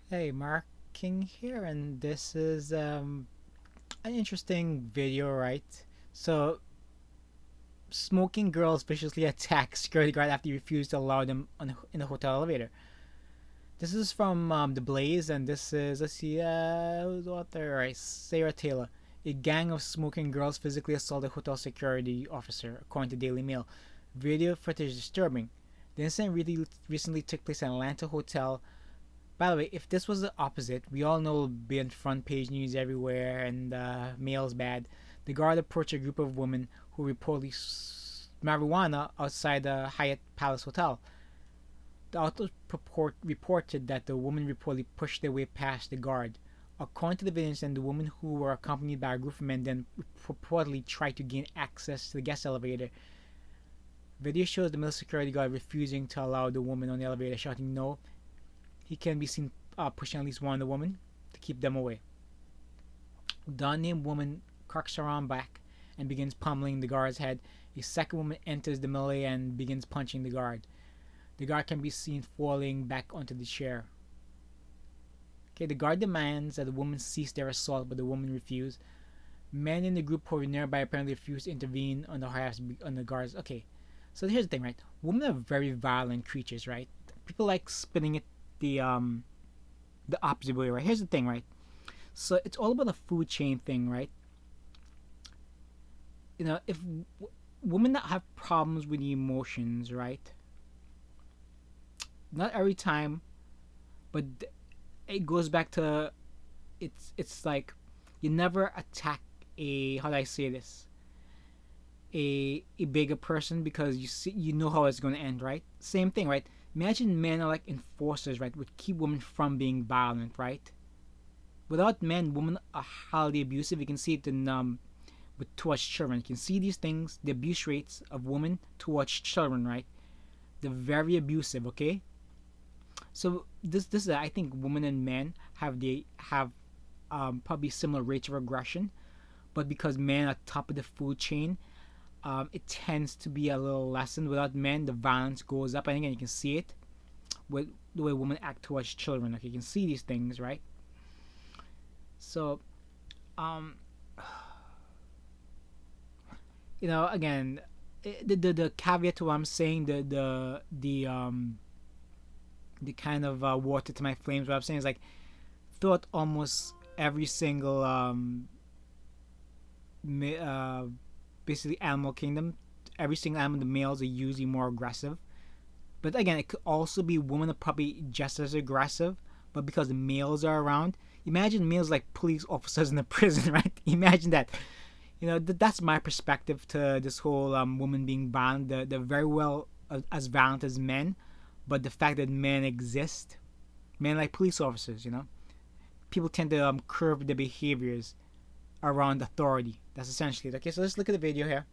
Hey, MarkKing here, and this is an interesting video, right? So, smoking girls viciously attack security guard after he refused to allow them in the hotel elevator. This is from The Blaze, and this is, let's see, who's the author? Right, Sarah Taylor. A gang of smoking girls physically assaulted hotel security officer, according to Daily Mail. Video footage disturbing. The incident really recently took place at Atlanta hotel. By the way, if this was the opposite, we all know it'll be on front page news everywhere and mail's bad. The guard approached a group of women who reportedly marijuana outside the Hyatt Palace Hotel. The outlet reported that the woman reportedly pushed their way past the guard. According to the evidence, the women who were accompanied by a group of men then purportedly tried to gain access to the guest elevator. Video shows the male security guard refusing to allow the woman on the elevator, shouting no. He can be seen pushing at least one of the women to keep them away. The unnamed woman cracks around back and begins pummeling the guard's head. A second woman enters the melee and begins punching the guard. The guard can be seen falling back onto the chair. Okay, the guard demands that the woman cease their assault, but the woman refuses. Men in the group who were nearby apparently refused to intervene on the guards. Okay, so here's the thing, right? Women are very violent creatures, right? People like spinning it the opposite way, right? Here's the thing, right? So it's all about the food chain thing, right? If women that have problems with the emotions, right? Not every time, but it goes back to it's like you never attack a, how do I say this, a bigger person because you know how it's going to end, right? Same thing, right? Imagine men are like enforcers, right? Would keep women from being violent, right? Without men, women are highly abusive. You can see it in with towards children. You can see these things, the abuse rates of women towards children, right? They're very abusive. Okay, so this is, I think women and men have probably similar rates of aggression, but because men are top of the food chain, it tends to be a little lessened. Without men, the violence goes up. And again, you can see it with the way women act towards children. Like you can see these things, right? So, um, again, the caveat to what I'm saying, the kind of water to my flames. What I'm saying is like throughout almost every single uh, basically animal kingdom, every single animal, the males are usually more aggressive. But again, it could also be women are probably just as aggressive, but because the males are around, imagine males like police officers in the prison, right? Imagine that. That's my perspective to this whole woman being violent. They're very well as violent as men, but the fact that men exist, men like police officers, people tend to curb their behaviors around authority. That's essentially it. Okay, so let's look at the video here,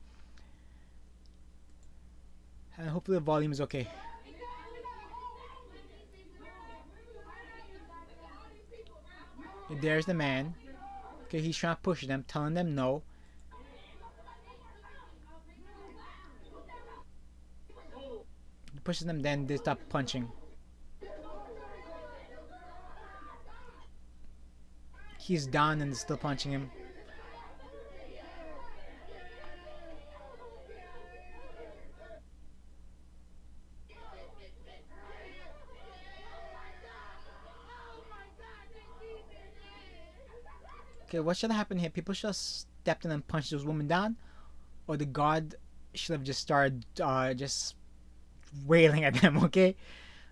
and hopefully the volume is okay. There's the man. Okay, he's trying to push them, telling them no. He pushes them, then they stop punching. He's down and they're still punching him. Okay, what should have happened here? People should have stepped in and punched those women down, or the guard should have just started just wailing at them. Okay,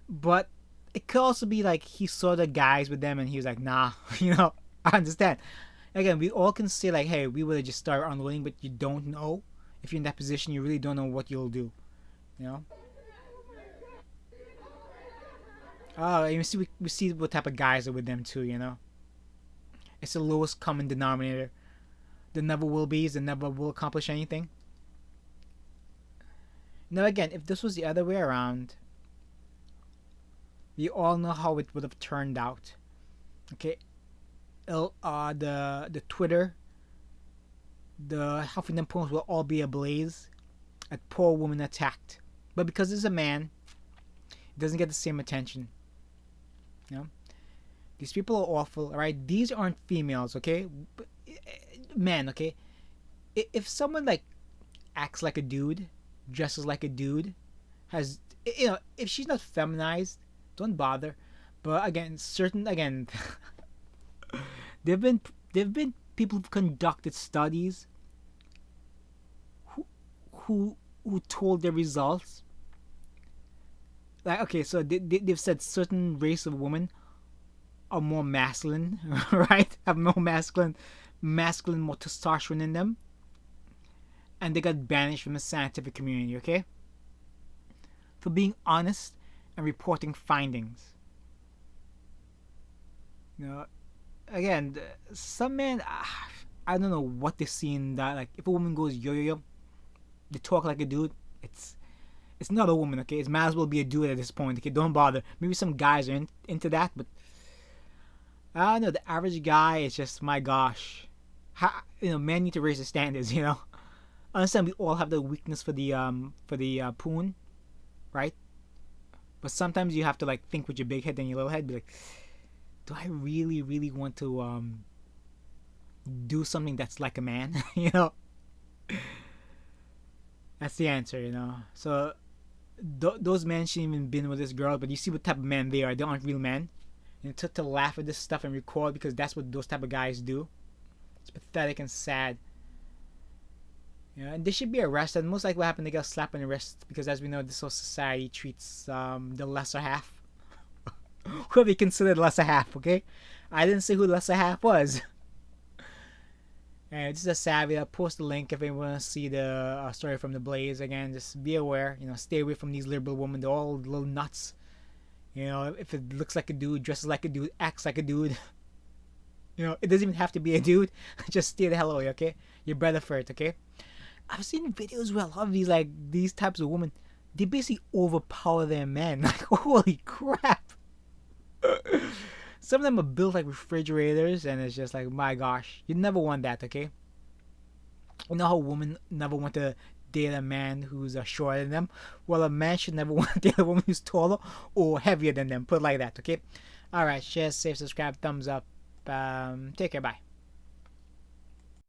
but it could also be like he saw the guys with them and he was like, nah, I understand. Again, we all can say like, hey, we would have just started unloading, but you don't know. If you're in that position, you really don't know what you'll do. You know. Oh, you see, we see what type of guys are with them too. It's the lowest common denominator. The never will be's, the never will accomplish anything. Now, again, if this was the other way around, we all know how it would have turned out. Okay, the Twitter, the Huffington Post will all be ablaze at poor woman attacked. But because it's a man, it doesn't get the same attention. You know, These people are awful, right? These aren't females, okay? Men, okay? If someone like acts like a dude, dresses like a dude, has if she's not feminized, don't bother. But again, certain again, there've been there've been people who've conducted studies who who who told their results like okay, so they've said certain race of women are more masculine, right? Have more masculine, more testosterone in them, and they got banished from the scientific community. Okay, for being honest and reporting findings. You know, again, some men, I don't know what they see in that. Like, if a woman goes yo yo yo, they talk like a dude. It's not a woman, okay? It might as well be a dude at this point, okay? Don't bother. Maybe some guys are into that, but I don't know. The average guy is just, my gosh, men need to raise the standards. I understand we all have the weakness for the poon, right? But sometimes you have to like think with your big head and your little head. Be like, do I really, really want to do something that's like a man? That's the answer. So those men shouldn't even been with this girl. But you see what type of men they are. They aren't real men. To laugh at this stuff and record because that's what those type of guys do. It's pathetic and sad. And they should be arrested. Most likely what happened, they got slapped and arrested because, as we know, this whole society treats the lesser half. Whoever you consider the lesser half, okay? I didn't say who the lesser half was. And this is a savvy. I'll post the link if anyone wants to see the story from the Blaze. Again, just be aware. Stay away from these liberal women. They're all little nuts. If it looks like a dude, dresses like a dude, acts like a dude. It doesn't even have to be a dude. Just stay the hell away, okay? You're better for it, okay? I've seen videos where a lot of these types of women, they basically overpower their men. Like, holy crap. Some of them are built like refrigerators, and it's just like, my gosh, you never want that, okay? You know how women never want to date a man who's shorter than them? Well, a man should never want to date a woman who's taller or heavier than them. Put it like that, okay? Alright, share, save, subscribe, thumbs up. Take care, bye.